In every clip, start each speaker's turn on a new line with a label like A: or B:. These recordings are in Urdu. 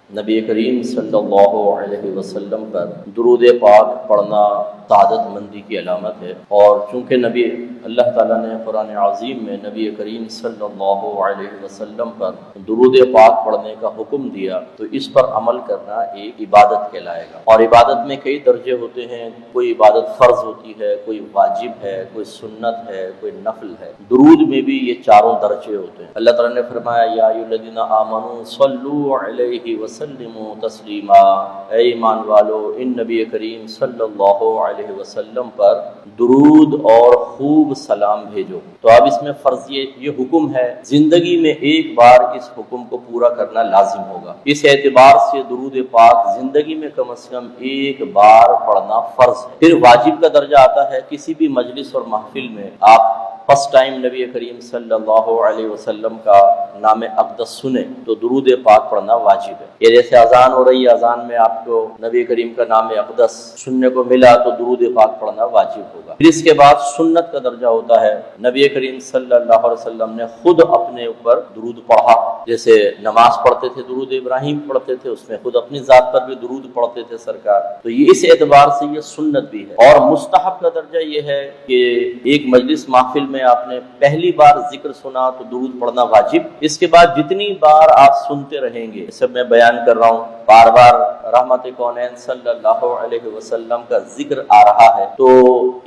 A: نبی کریم صلی اللہ علیہ وسلم پر درود پاک پڑھنا سعادت مندی کی علامت ہے، اور چونکہ اللہ تعالیٰ نے قرآن عظیم میں نبی کریم صلی اللہ علیہ وسلم پر درود پاک پڑھنے کا حکم دیا تو اس پر عمل کرنا ایک عبادت کہلائے گا۔ اور عبادت میں کئی درجے ہوتے ہیں، کوئی عبادت فرض ہوتی ہے، کوئی واجب ہے، کوئی سنت ہے، کوئی نفل ہے۔ درود میں بھی یہ چاروں درجے ہوتے ہیں۔ اللہ تعالیٰ نے فرمایا یا ایھا الذین آمنوا صلوا علیہ وسلموا تسلیما، اے ایمان والو ان نبی کریم صلی اللہ علیہ وسلم پر درود اور خوب سلام بھیجو۔ تو اب اس میں فرض یہ حکم ہے، زندگی میں ایک بار اس حکم کو پورا کرنا لازم ہوگا۔ اس اعتبار سے درود پاک زندگی میں کم از کم ایک بار پڑھنا فرض ہے۔ پھر واجب کا درجہ آتا ہے، کسی بھی مجلس اور محفل میں آپ فرسٹ ٹائم نبی کریم صلی اللہ علیہ وسلم کا نام اقدس سنیں تو درود پاک پڑھنا واجب ہے۔ یہ جیسے اذان ہو رہی ہے، اذان میں آپ کو نبی کریم کا نام اقدس سننے کو ملا تو درود پاک پڑھنا واجب ہوگا۔ پھر اس کے بعد سنت کا درجہ ہوتا ہے، نبی کریم صلی اللہ علیہ وسلم نے خود اپنے اوپر درود پڑھا، جیسے نماز پڑھتے تھے درود ابراہیم پڑھتے تھے، اس میں خود اپنی ذات پر بھی درود پڑھتے تھے سرکار۔ تو یہ اس اعتبار سے یہ سنت بھی ہے۔ اور مستحب کا درجہ یہ ہے کہ ایک مجلس محفل میں آپ نے پہلی بار ذکر سنا تو درود پڑھنا واجب، اس کے بعد جتنی بار آپ سنتے رہیں گے، سب میں بیان کر رہا ہوں، بار بار رحمت کونین صلی اللہ علیہ وسلم کا ذکر آ رہا ہے تو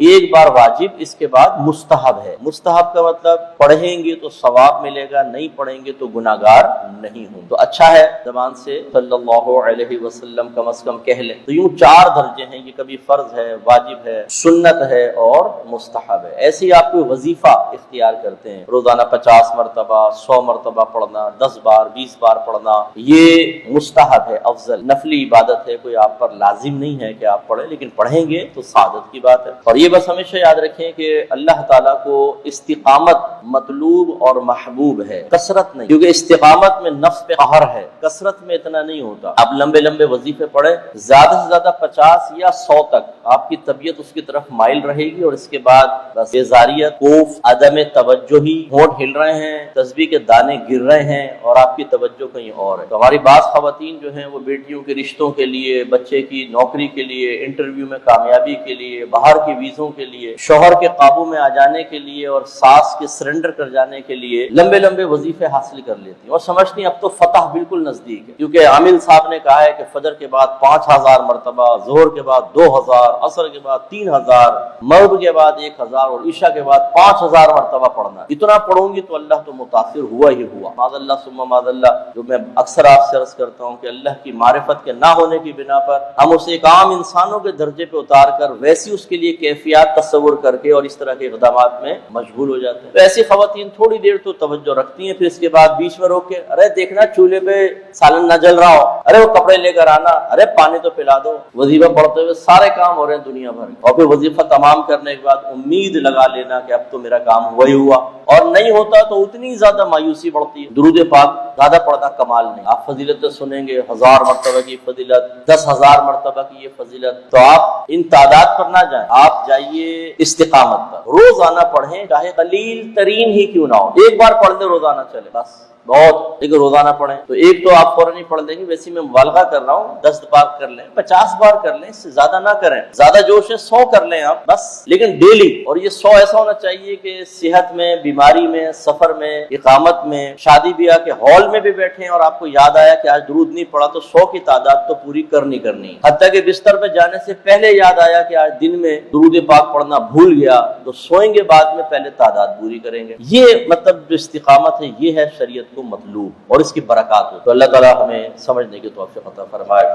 A: ایک بار واجب، اس کے بعد مستحب ہے۔ مستحب کا مطلب پڑھیں گے تو ثواب ملے گا، نہیں پڑھیں گے تو گناہگار نہیں ہوں۔ تو اچھا ہے زبان سے صلی اللہ علیہ وسلم کم از کم کہہ لیں۔ تو یوں چار درجے ہیں، یہ کبھی فرض ہے، واجب ہے، سنت ہے اور مستحب ہے۔ ایسے ہی آپ کوئی وظیفہ اختیار کرتے ہیں، روزانہ 50 مرتبہ 100 مرتبہ پڑھنا، 10 بار 20 بار پڑھنا، یہ مستحب ہے، افضل نفلی عبادت ہے، کوئی آپ پر لازم نہیں ہے کہ آپ پڑھیں، لیکن پڑھیں گے تو سعادت کی بات ہے۔ اور یہ بس ہمیشہ یاد رکھیں کہ اللہ تعالیٰ کو استقامت مطلوب اور محبوب ہے، کثرت نہیں، کیونکہ استقامت میں نفس پہ قہر ہے، کثرت میں اتنا نہیں ہوتا۔ آپ لمبے لمبے وظیفے پڑھیں، زیادہ سے زیادہ 50 یا 100 تک آپ کی طبیعت اس کی طرف مائل رہے گی، اور اس کے بعد بس بیزاریت، خوف، عدم توجہی، ہونٹ ہل رہے ہیں، تسبیح کے دانے گر رہے ہیں اور آپ کی توجہ کہیں اور ہے۔ تو ہماری بعض خواتین جو ہیں وہ بیٹیوں کے رشتوں کے لیے، بچے کی نوکری کے لیے، انٹرویو میں کامیابی کے لیے، باہر کے ویزوں کے لیے، شوہر کے قابو میں آ جانے کے لیے اور ساس کے سرنڈر کر جانے کے لیے لمبے لمبے وظیفے حاصل کر لیتی ہیں اور سمجھتی ہیں اب تو فتح بالکل نزدیک ہے، کیونکہ عامل صاحب نے کہا ہے کہ فجر کے بعد 5000 مرتبہ، ظہر کے بعد 2000، عصر کے بعد 3000، مغرب کے بعد 1000 اور عشاء کے بعد 5000 مرتبہ پڑھنا۔ اتنا پڑھوں گی تو اللہ تو متاثر ہوا ہی ہوا، معاذ اللہ ثم معاذ اللہ۔ جو میں اکثر آپ سے عرض کرتا ہوں کہ اللہ کی معرفت کے نہ ہونے کی بنا پر ہم اسے ایک عام انسانوں کے درجے پہ اتار کر ویسی اس کے لیے کیفیات تصور کر کے اور اس طرح کے اقدامات میں مشغول ہو جاتے ہیں۔ تو ایسی خواتین تھوڑی دیر تو توجہ رکھتی ہیں، پھر اس کے بعد بیچ میں روک کے ارے دیکھنا چولہے پہ سالن نہ جل رہا ہو، ارے وہ کپڑے لے کر آنا، ارے پانی تو پلا دو۔ وظیفہ پڑھتے ہوئے سارے کام ہو رہے ہیں دنیا بھر، اور پھر وظیفہ تمام کرنے کے بعد امید لگا لینا کہ اب تو میرا کام ہوا ہی ہوا، اور نہیں ہوتا تو اتنی زیادہ مایوسی بڑھتی ہے۔ درود پاک زیادہ پڑھنا کمال نہیں، آپ فضیلتیں سنیں گے، 1000 مرتبہ کی فضیلت، 10,000 مرتبہ کی یہ فضیلت، تو آپ ان تعداد پر نہ جائیں، آپ جائیے استقامت پر۔ روزانہ پڑھیں، چاہے قلیل ترین ہی کیوں نہ ہو، ایک بار پڑھ لیں روزانہ چلے بس بہت، لیکن روزانہ پڑھیں۔ تو ایک تو آپ فوراً ہی پڑھ لیں گے، ویسے میں مبالغہ کر رہا ہوں، 10 بار کر لیں، 50 بار کر لیں، اس سے زیادہ نہ کریں۔ زیادہ جوش ہے 100 کر لیں آپ بس، لیکن ڈیلی۔ اور یہ 100 ایسا ہونا چاہیے کہ صحت میں، بیماری میں، سفر میں، اقامت میں، شادی بیاہ کے ہال میں بھی بیٹھیں اور آپ کو یاد آیا کہ آج درود نہیں پڑھا تو 100 کی تعداد تو پوری کرنی کرنی، حتیٰ کہ بستر پہ جانے سے پہلے یاد آیا کہ آج دن میں درود پاک پڑھنا بھول گیا تو سوئیں گے بعد میں پہلے تعداد پوری کریں گے۔ یہ مطلب جو استقامت ہے یہ ہے شریعت کو مطلوب، اور اس کی برکات ہو۔ تو اللہ تعالی ہمیں سمجھنے کی توفیق عطا فرمائے۔